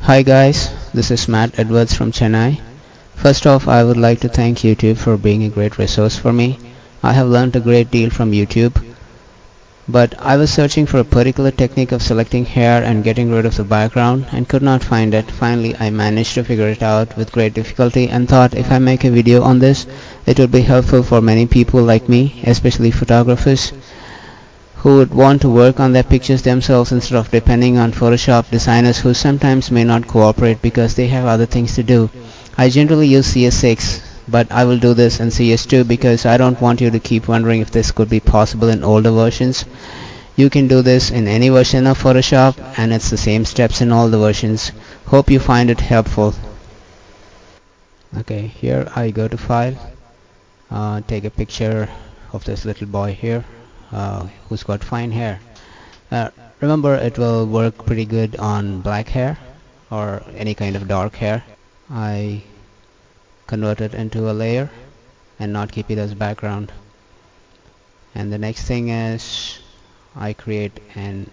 Hi guys, this is Matt Edwards from Chennai. First off, I would like to thank YouTube for being a great resource for me. I have learned a great deal from YouTube, but I was searching for a particular technique of selecting hair and getting rid of the background and could not find it. Finally, I managed to figure it out with great difficulty and thought if I make a video on this, it would be helpful for many people like me, especially photographers, who would want to work on their pictures themselves instead of depending on Photoshop designers who sometimes may not cooperate because they have other things to do. I generally use CS6, but I will do this in CS2 because I don't want you to keep wondering if this could be possible in older versions. You can do this in any version of Photoshop and it's the same steps in all the versions. Hope you find it helpful. Okay, here I go to file, take a picture of this little boy here who's got fine hair. Uh, Remember, it will work pretty good on black hair or any kind of dark hair. I convert it into a layer and not keep it as background. And the next thing is I create an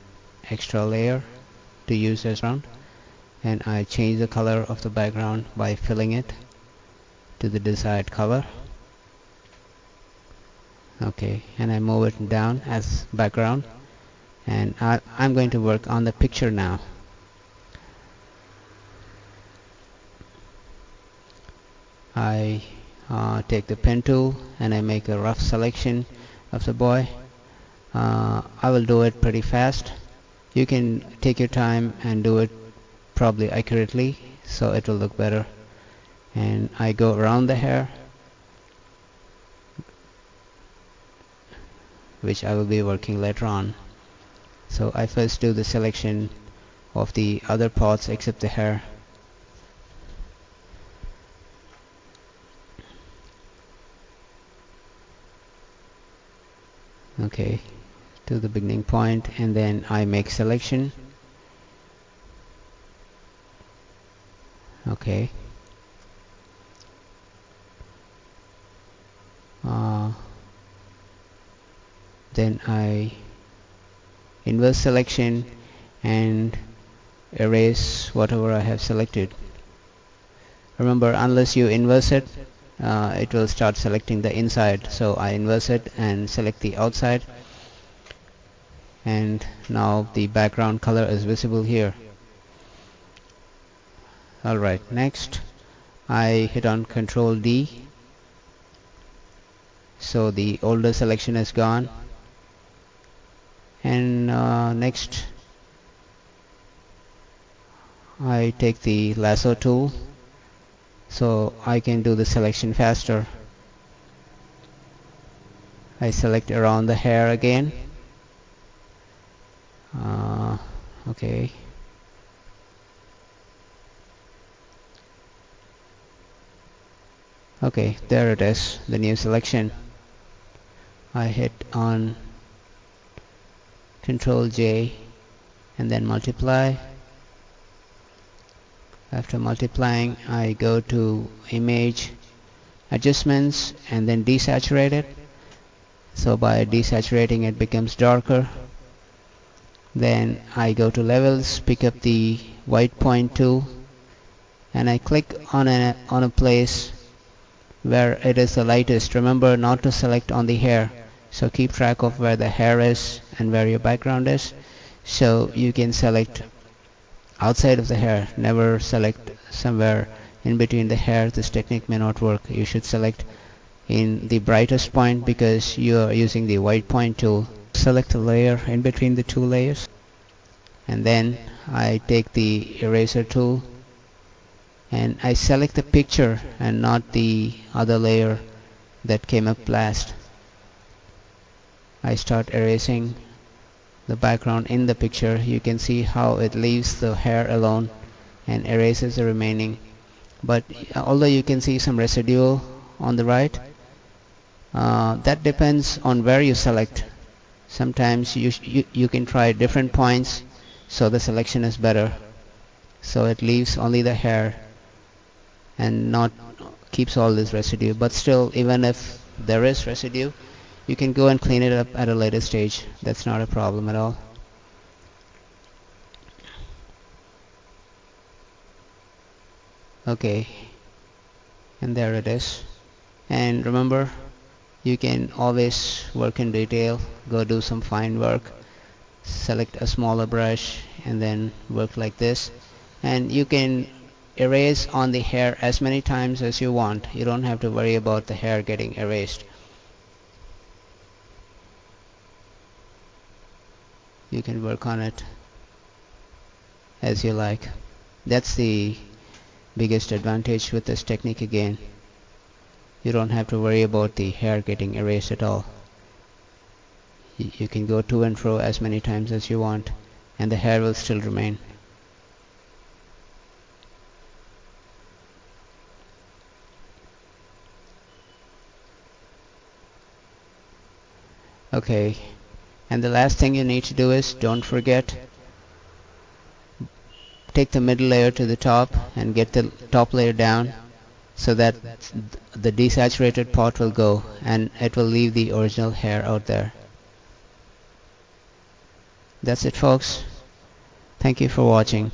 extra layer to use as background, and I change the color of the background by filling it to the desired color. Okay, and I move it down as background, and I'm going to work on the picture now. I take the pen tool and I make a rough selection of the boy. I will do it pretty fast. You can take your time and do it probably accurately so it will look better. And I go around the hair, which I will be working later on. So I first do the selection of the other parts except the hair. Okay, to the beginning point, and then I make selection. Okay. Then I inverse selection and erase whatever I have selected. Remember, unless you inverse it, it will start selecting the inside. So I inverse it and select the outside, and now the background color is visible here. Alright, next I hit on Ctrl D, so the older selection is gone. And next I take the lasso tool so I can do the selection faster. I select around the hair again. Okay. Okay, there it is, the new selection. I hit on Ctrl J and then multiply. After multiplying, I go to Image, Adjustments, and then desaturate it. So by desaturating it becomes darker. Then I go to Levels, pick up the white point tool, and I click on a place where it is the lightest. Remember not to select on the hair, so keep track of where the hair is and where your background is, so you can select outside of the hair. Never select somewhere in between the hair. This technique may not work. You should select in the brightest point because you are using the white point tool. Select a layer in between the two layers, and then I take the eraser tool and I select the picture and not the other layer that came up last. I start erasing the background in the picture. You can see how it leaves the hair alone and erases the remaining, but although you can see some residue on the right, that depends on where you select. Sometimes you can try different points so the selection is better, so it leaves only the hair and not keeps all this residue. But still, even if there is residue, you can go and clean it up at a later stage. That's not a problem at all. Okay, and there it is. And remember, you can always work in detail, go do some fine work, select a smaller brush and then work like this, and you can erase on the hair as many times as you want. You don't have to worry about the hair getting erased. You can work on it as you like. That's the biggest advantage with this technique again. You don't have to worry about the hair getting erased at all. You can go to and fro as many times as you want and the hair will still remain. Okay, and the last thing you need to do is, don't forget, take the middle layer to the top and get the top layer down so that the desaturated part will go and it will leave the original hair out there. That's it, folks. Thank you for watching.